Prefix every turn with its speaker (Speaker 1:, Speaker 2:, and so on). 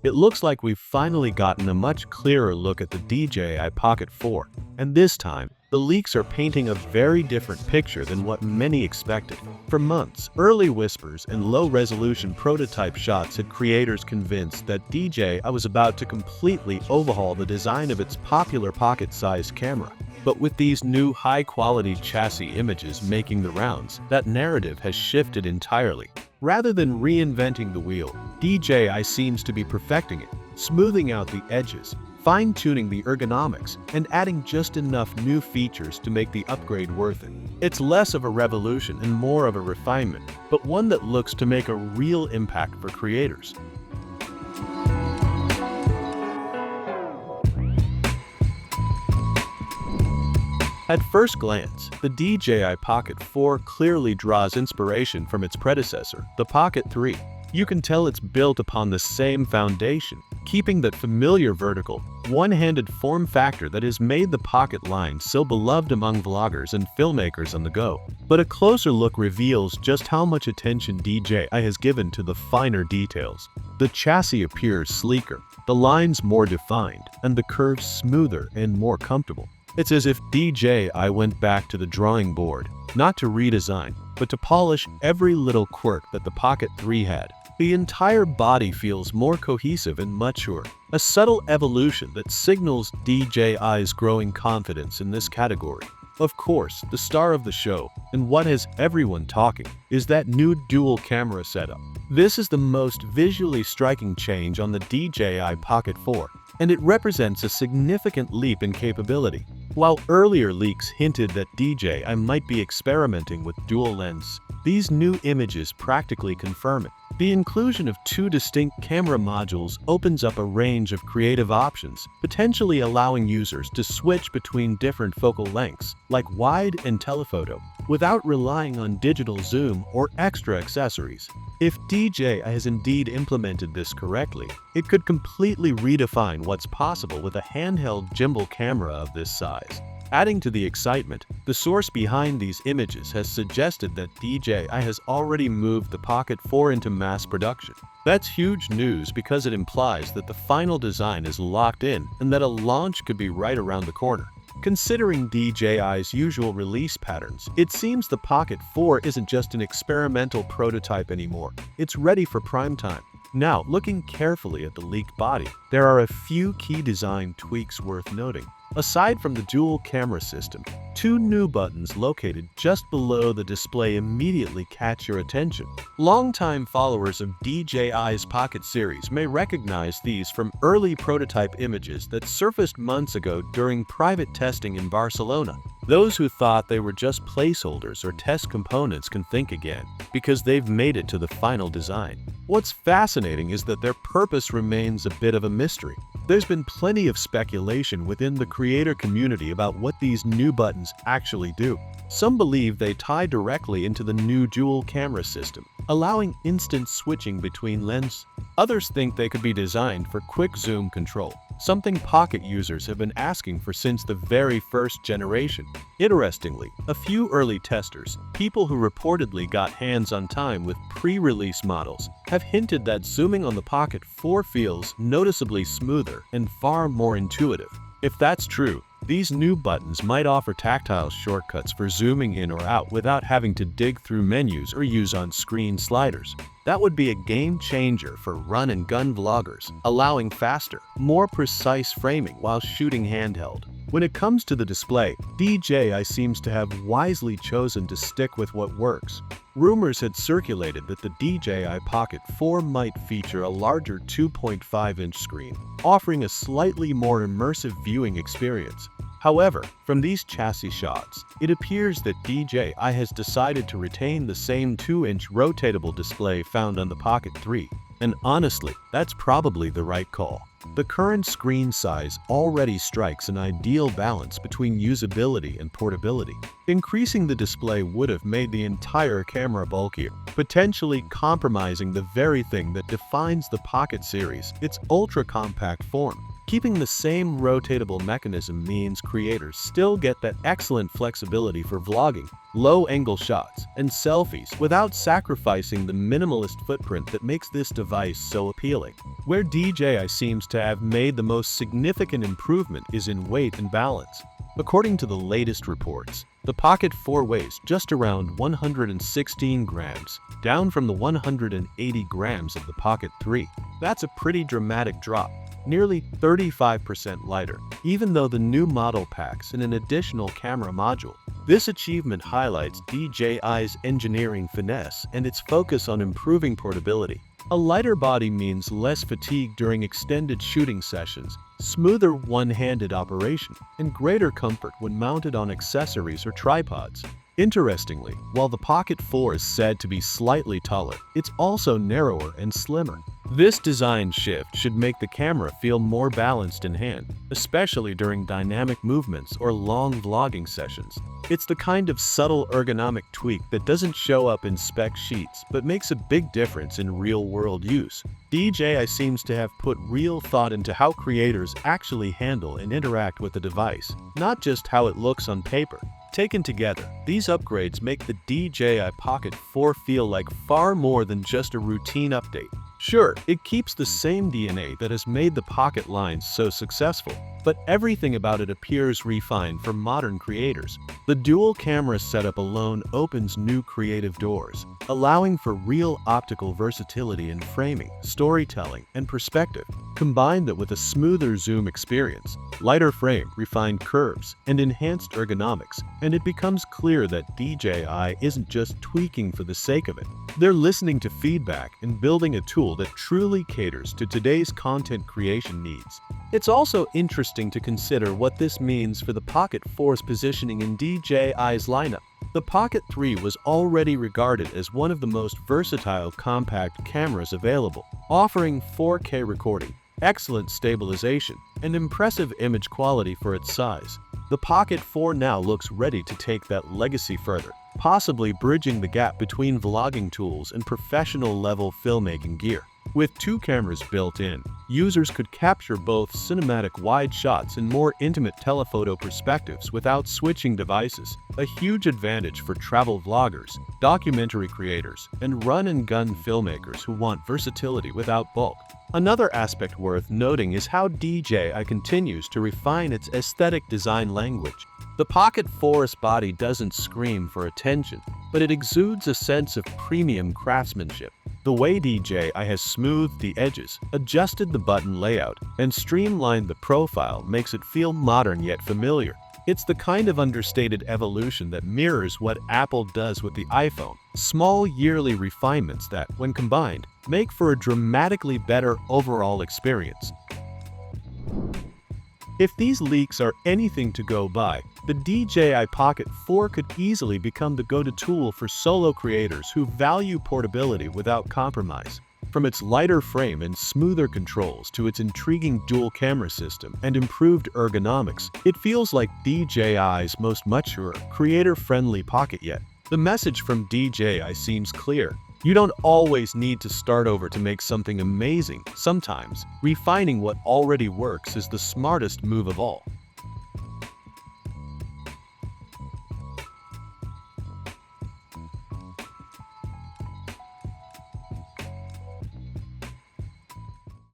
Speaker 1: It looks like we've finally gotten a much clearer look at the DJI Pocket 4, and this time, the leaks are painting a very different picture than what many expected. For months, early whispers and low-resolution prototype shots had creators convinced that DJI was about to completely overhaul the design of its popular pocket-sized camera. But with these new high-quality chassis images making the rounds, that narrative has shifted entirely. Rather than reinventing the wheel, DJI seems to be perfecting it, smoothing out the edges, fine-tuning the ergonomics, and adding just enough new features to make the upgrade worth it. It's less of a revolution and more of a refinement, but one that looks to make a real impact for creators. At first glance, the DJI Pocket 4 clearly draws inspiration from its predecessor, the Pocket 3. You can tell it's built upon the same foundation, keeping that familiar vertical, one-handed form factor that has made the Pocket line so beloved among vloggers and filmmakers on the go. But a closer look reveals just how much attention DJI has given to the finer details. The chassis appears sleeker, the lines more defined, and the curves smoother and more comfortable. It's as if DJI went back to the drawing board, not to redesign, but to polish every little quirk that the Pocket 3 had. The entire body feels more cohesive and mature, a subtle evolution that signals DJI's growing confidence in this category. Of course, the star of the show, and what has everyone talking, is that new dual camera setup. This is the most visually striking change on the DJI Pocket 4, and it represents a significant leap in capability. While earlier leaks hinted that DJI might be experimenting with dual lens, these new images practically confirm it. The inclusion of two distinct camera modules opens up a range of creative options, potentially allowing users to switch between different focal lengths, like wide and telephoto, without relying on digital zoom or extra accessories. If DJI has indeed implemented this correctly, it could completely redefine what's possible with a handheld gimbal camera of this size. Adding to the excitement, the source behind these images has suggested that DJI has already moved the Pocket 4 into mass production. That's huge news because it implies that the final design is locked in and that a launch could be right around the corner. Considering DJI's usual release patterns, it seems the Pocket 4 isn't just an experimental prototype anymore. It's ready for prime time. Now, looking carefully at the leaked body, there are a few key design tweaks worth noting. Aside from the dual camera system, two new buttons located just below the display immediately catch your attention. Longtime followers of DJI's Pocket series may recognize these from early prototype images that surfaced months ago during private testing in Barcelona. Those who thought they were just placeholders or test components can think again, because they've made it to the final design. What's fascinating is that their purpose remains a bit of a mystery. There's been plenty of speculation within the creator community about what these new buttons actually do. Some believe they tie directly into the new dual camera system, allowing instant switching between lenses. Others think they could be designed for quick zoom control, something Pocket users have been asking for since the very first generation. Interestingly, a few early testers, people who reportedly got hands-on time with pre-release models, have hinted that zooming on the Pocket 4 feels noticeably smoother and far more intuitive. If that's true, these new buttons might offer tactile shortcuts for zooming in or out without having to dig through menus or use on-screen sliders. That would be a game changer for run-and-gun vloggers, allowing faster, more precise framing while shooting handheld. When it comes to the display, DJI seems to have wisely chosen to stick with what works. Rumors had circulated that the DJI Pocket 4 might feature a larger 2.5-inch screen, offering a slightly more immersive viewing experience. However, from these chassis shots, it appears that DJI has decided to retain the same 2-inch rotatable display found on the Pocket 3. And honestly, that's probably the right call. The current screen size already strikes an ideal balance between usability and portability. Increasing the display would have made the entire camera bulkier, potentially compromising the very thing that defines the Pocket series, its ultra-compact form. Keeping the same rotatable mechanism means creators still get that excellent flexibility for vlogging, low-angle shots, and selfies without sacrificing the minimalist footprint that makes this device so appealing. Where DJI seems to have made the most significant improvement is in weight and balance. According to the latest reports, the Pocket 4 weighs just around 116 grams, down from the 180 grams of the Pocket 3. That's a pretty dramatic drop, nearly 35% lighter, even though the new model packs in an additional camera module. This achievement highlights DJI's engineering finesse and its focus on improving portability. A lighter body means less fatigue during extended shooting sessions, smoother one-handed operation, and greater comfort when mounted on accessories or tripods. Interestingly, while the Pocket 4 is said to be slightly taller, it's also narrower and slimmer. This design shift should make the camera feel more balanced in hand, especially during dynamic movements or long vlogging sessions. It's the kind of subtle ergonomic tweak that doesn't show up in spec sheets but makes a big difference in real-world use. DJI seems to have put real thought into how creators actually handle and interact with the device, not just how it looks on paper. Taken together, these upgrades make the DJI Pocket 4 feel like far more than just a routine update. Sure, it keeps the same DNA that has made the Pocket lines so successful, but everything about it appears refined for modern creators. The dual camera setup alone opens new creative doors, allowing for real optical versatility in framing, storytelling, and perspective. Combine that with a smoother zoom experience, lighter frame, refined curves, and enhanced ergonomics, and it becomes clear that DJI isn't just tweaking for the sake of it. They're listening to feedback and building a tool that truly caters to today's content creation needs. It's also interesting to consider what this means for the Pocket 4's positioning in DJI's lineup. The Pocket 3 was already regarded as one of the most versatile compact cameras available, offering 4K recording, excellent stabilization, and impressive image quality for its size. The Pocket 4 now looks ready to take that legacy further, possibly bridging the gap between vlogging tools and professional-level filmmaking gear. With two cameras built in, users could capture both cinematic wide shots and more intimate telephoto perspectives without switching devices, a huge advantage for travel vloggers, documentary creators, and run-and-gun filmmakers who want versatility without bulk. Another aspect worth noting is how DJI continues to refine its aesthetic design language. The Pocket 4's body doesn't scream for attention, but it exudes a sense of premium craftsmanship. The way DJI has smoothed the edges, adjusted the button layout, and streamlined the profile makes it feel modern yet familiar. It's the kind of understated evolution that mirrors what Apple does with the iPhone, small yearly refinements that, when combined, make for a dramatically better overall experience. If these leaks are anything to go by, the DJI Pocket 4 could easily become the go-to tool for solo creators who value portability without compromise. From its lighter frame and smoother controls to its intriguing dual camera system and improved ergonomics, it feels like DJI's most mature, creator-friendly Pocket yet. The message from DJI seems clear. You don't always need to start over to make something amazing. Sometimes, refining what already works is the smartest move of all.